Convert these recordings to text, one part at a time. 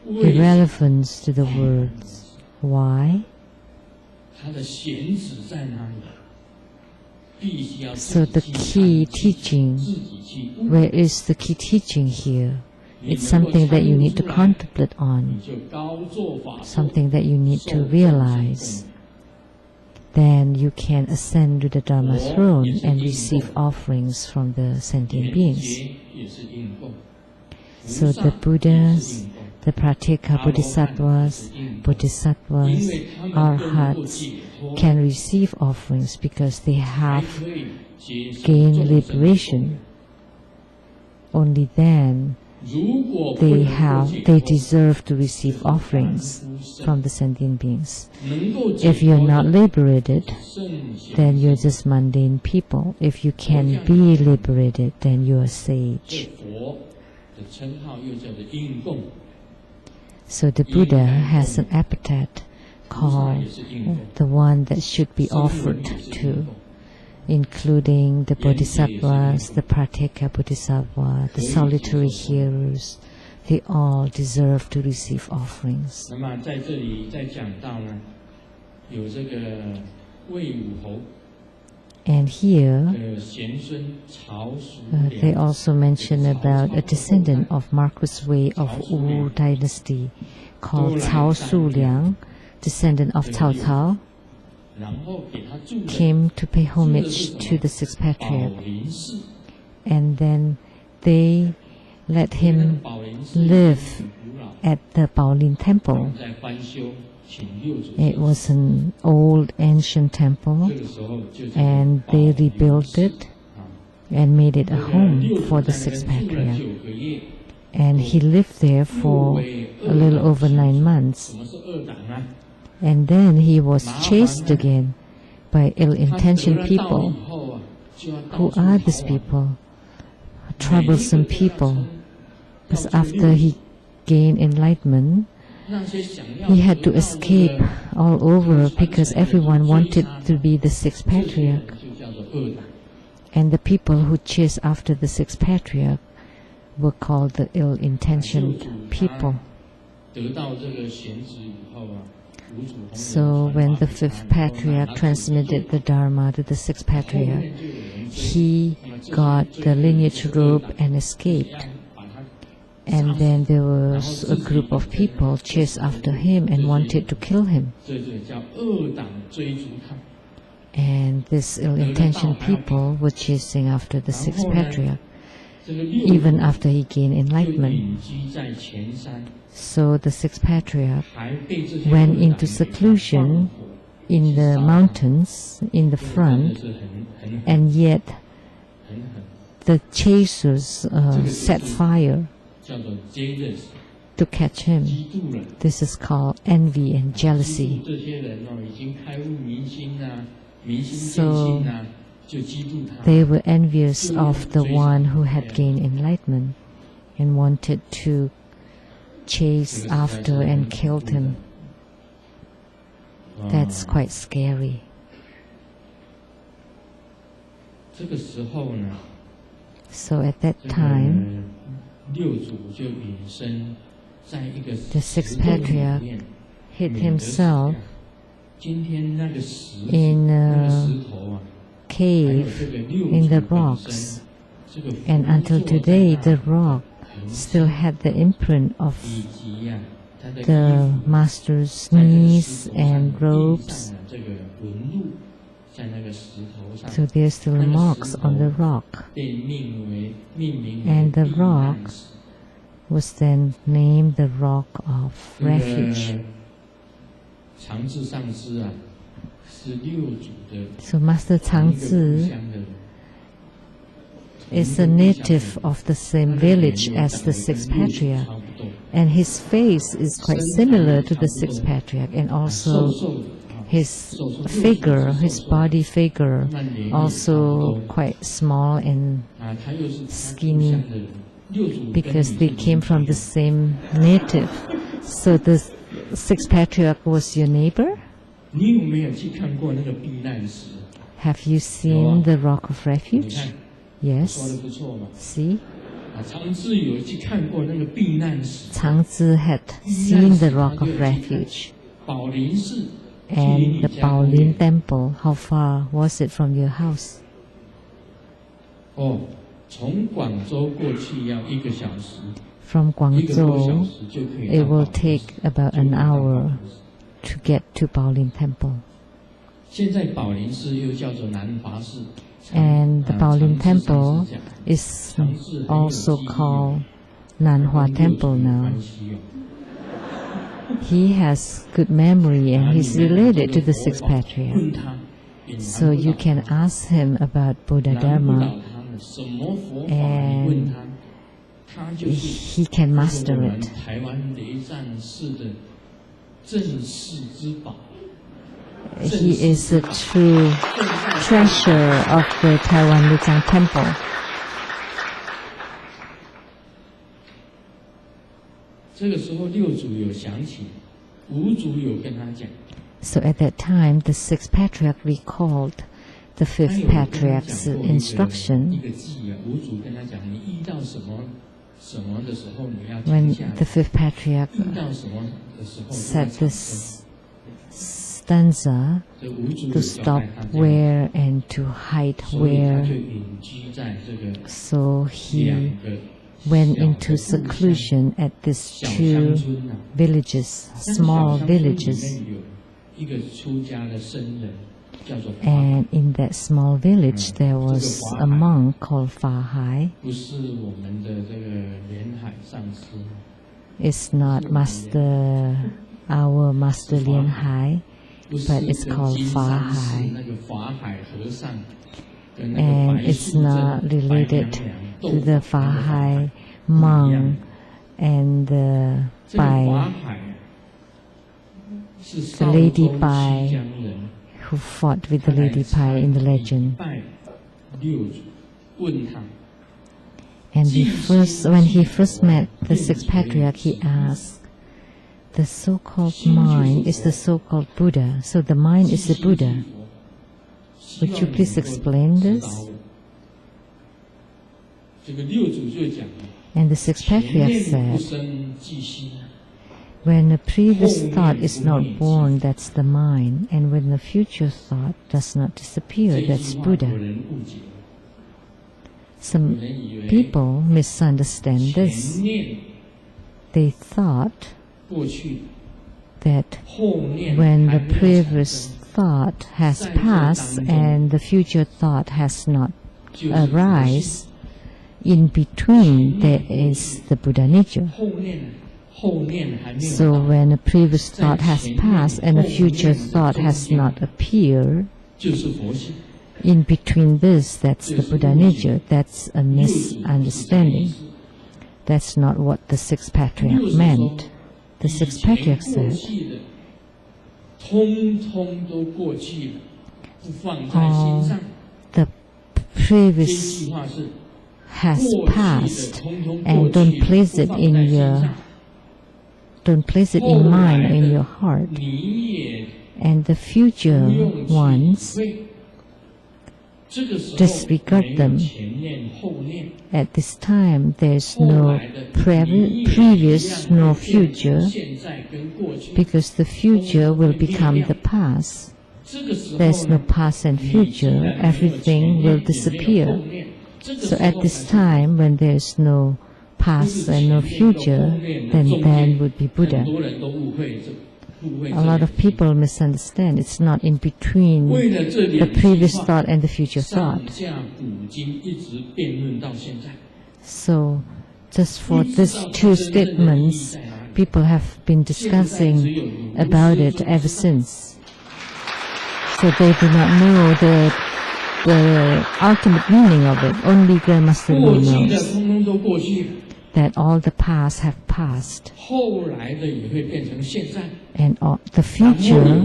irrelevance to the words. Why? So the key teaching, where is the key teaching here? It's something that you need to contemplate on, something that you need to realize. Then you can ascend to the Dharma throne and receive offerings from the sentient beings. So the Buddhas, the Patriarch Bodhisattvas, Arhats can receive offerings because they have gained liberation. Only then they deserve to receive offerings from the sentient beings. If you're not liberated, then you're just mundane people. If you can be liberated, then you're a sage. So the Buddha has an epithet called the one that should be offered to, including the Bodhisattvas, the Patriarch Bodhisattva, the solitary hearers. They all deserve to receive offerings. And here, they also mention about a descendant of Marcus Wei of Wu dynasty called Cao Suliang, descendant of Cao Cao, came to pay homage to the sixth patriarch. And then they let him live at the Baolin temple. It was an old ancient temple, and they rebuilt it and made it a home for the sixth patriarch. And he lived there for a little over 9 months. And then he was chased again by ill-intentioned people. Who are these people? Troublesome people. Because after he gained enlightenment, he had to escape all over because everyone wanted to be the sixth patriarch. And the people who chased after the sixth patriarch were called the ill-intentioned people. So when the fifth patriarch transmitted the Dharma to the sixth patriarch, he got the lineage robe and escaped. And then there was a group of people chased after him and wanted to kill him. And these ill-intentioned people were chasing after the sixth patriarch, even after he gained enlightenment. So the sixth patriarch went into seclusion in the mountains in the front, and yet the chasers set fire to catch him. This is called envy and jealousy. So they were envious of the one who had gained enlightenment and wanted to chase after and killed him. That's quite scary. So at that time, the sixth patriarch hid himself in a cave in the rocks, and until today the rock still had the imprint of the master's knees and robes. So there's still marks on the rock, and the rock was then named the Rock of Refuge. So Master Tsang is a native of the same village as the sixth patriarch, and his face is quite similar to the sixth patriarch, and also his figure, his body figure, also quite small and skinny, because they came from the same native. So the sixth patriarch was your neighbor? Have you seen the Rock of Refuge? Yes. See? Tsang had seen the rock of refuge. And the Baolin Temple, how far was it from your house? From Guangzhou, it will take about an hour to get to Baolin Temple. And the Baolin Temple is also called Nanhua Temple now. He has good memory and he's related to the sixth patriarch. So you can ask him about Buddha Dharma and he can master it. He is a true treasure of the Taiwan Lian Temple. So at that time, the sixth patriarch recalled the fifth patriarch's instruction. When the fifth patriarch said this stanza, to stop where and to hide where, so he went into seclusion at these two villages, small villages. And in that small village there was a monk called Fa Hai. It's not our Master Lian Hai, but it's called Fa Hai. And it's not related to the Fa Hai monk and the Bai, the Lady Bai who fought with the Lady Bai in the legend. And when he first met the sixth patriarch, he asked, the so-called mind is the so-called Buddha, so the mind is the Buddha. Would you please explain this? And the sixth patriarch said, when a previous thought is not born, that's the mind, and when the future thought does not disappear, that's Buddha. Some people misunderstand this. They thought that when the previous thought has passed and the future thought has not arise, in between there is the Buddha nature. So when a previous thought has passed and a future thought has not appeared, in between this, that's the Buddha nature. That's a misunderstanding. That's not what the sixth patriarch meant. The sixth patriarch said, all the previous has passed, and don't place it in mind or in your heart. And the future ones, disregard them. At this time, there is no previous nor future, because the future will become the past. There is no past and future. Everything will disappear. So at this time, when there is no past and no future, then would be Buddha. A lot of people misunderstand. It's not in between the previous thought and the future thought. So, just for these two statements, people have been discussing about it ever since. So they do not know the ultimate meaning of it. Only Grandmaster Li knows that all the past have passed, and the future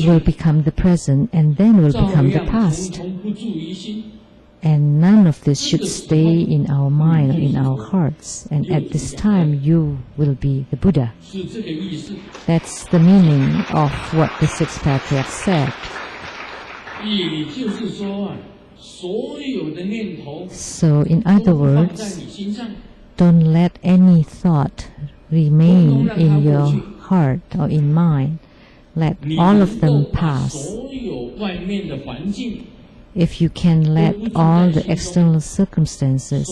will become the present, and then will become the past. And none of this should stay in our mind or in our hearts. And at this time, you will be the Buddha. That's the meaning of what the sixth patriarch said. So, in other words, don't let any thought remain in your heart or in mind. Let all of them pass. If you can let all the external circumstances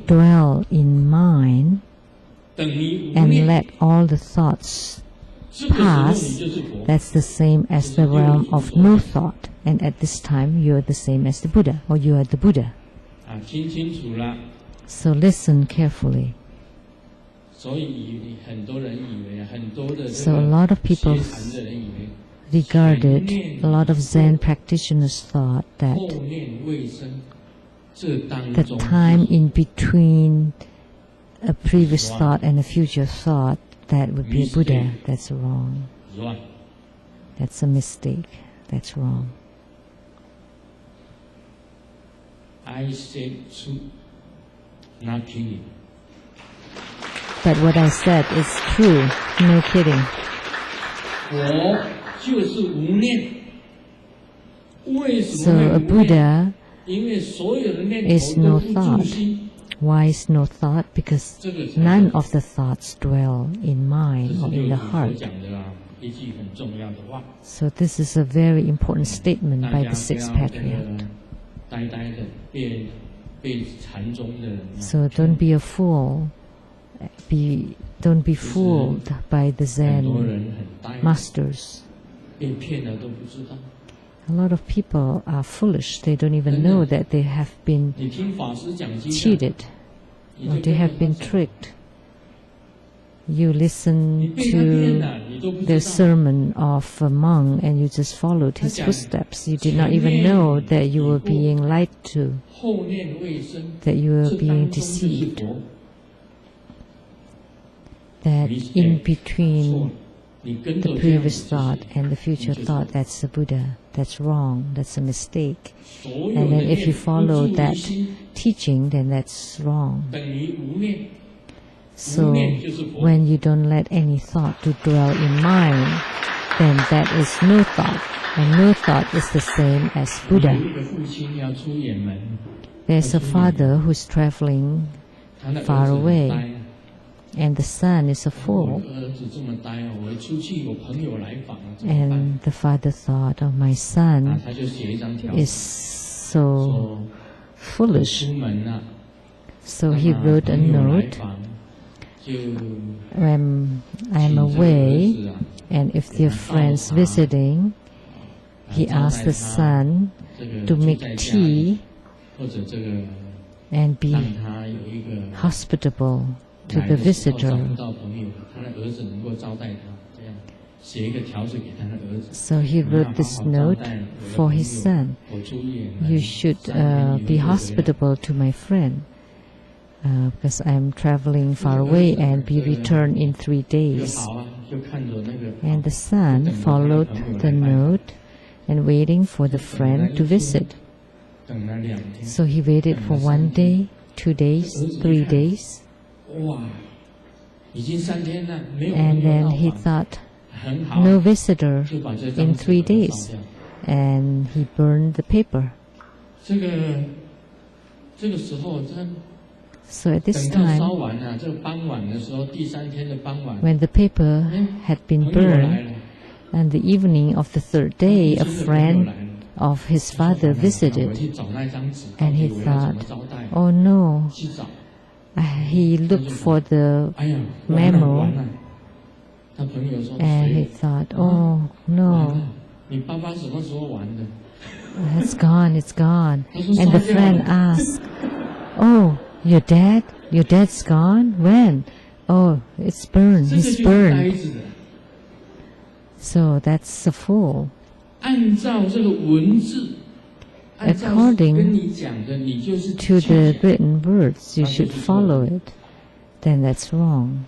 dwell in mind and let all the thoughts pass, that's the same as the realm of no thought. And at this time, you are the same as the Buddha, or you are the Buddha. So listen carefully. So a lot of people regarded, a lot of Zen practitioners thought that the time in between a previous thought and a future thought, that would be a Buddha. That's wrong. That's a mistake. That's wrong. I said truth, not kidding. But what I said is true, no kidding. So a Buddha is no thought. Why is no thought? Because none of the thoughts dwell in mind or in the heart. So this is a very important statement by the sixth patriarch. So don't be a fool. Don't be fooled by the Zen masters. A lot of people are foolish. They don't even know that they have been cheated or they have been tricked. You listen to the sermon of a monk and you just followed his footsteps. You did not even know that you were being lied to, that you were being deceived. That in between the previous thought and the future thought, that's the Buddha. That's wrong. That's a mistake. And then if you follow that teaching, then that's wrong. So when you don't let any thought to dwell in mind, then that is no thought. And no thought is the same as Buddha. There's a father who's traveling far away, and the son is a fool. And the father thought, oh, my son is so foolish. So he wrote a note, when I'm away, and if there are friends visiting, he asked the son to make tea and be hospitable to the visitor. So he wrote this note for his son. You should be hospitable to my friend, because I'm traveling far away and be returned in 3 days. And the son followed the note and waiting for the friend to visit. So he waited for 1 day, 2 days, 3 days. And then he thought, no visitor in 3 days. And he burned the paper. So at this time, when the paper had been burned, and the evening of the 3rd day, a friend of his father visited, and he thought, oh no. He looked for the memo, and he thought, oh no, it's gone, it's gone. And the friend asked, oh, your dad's gone? When? Oh, it's burned, he's burned. So that's a fool. According to the written words, you should follow it. Then that's wrong.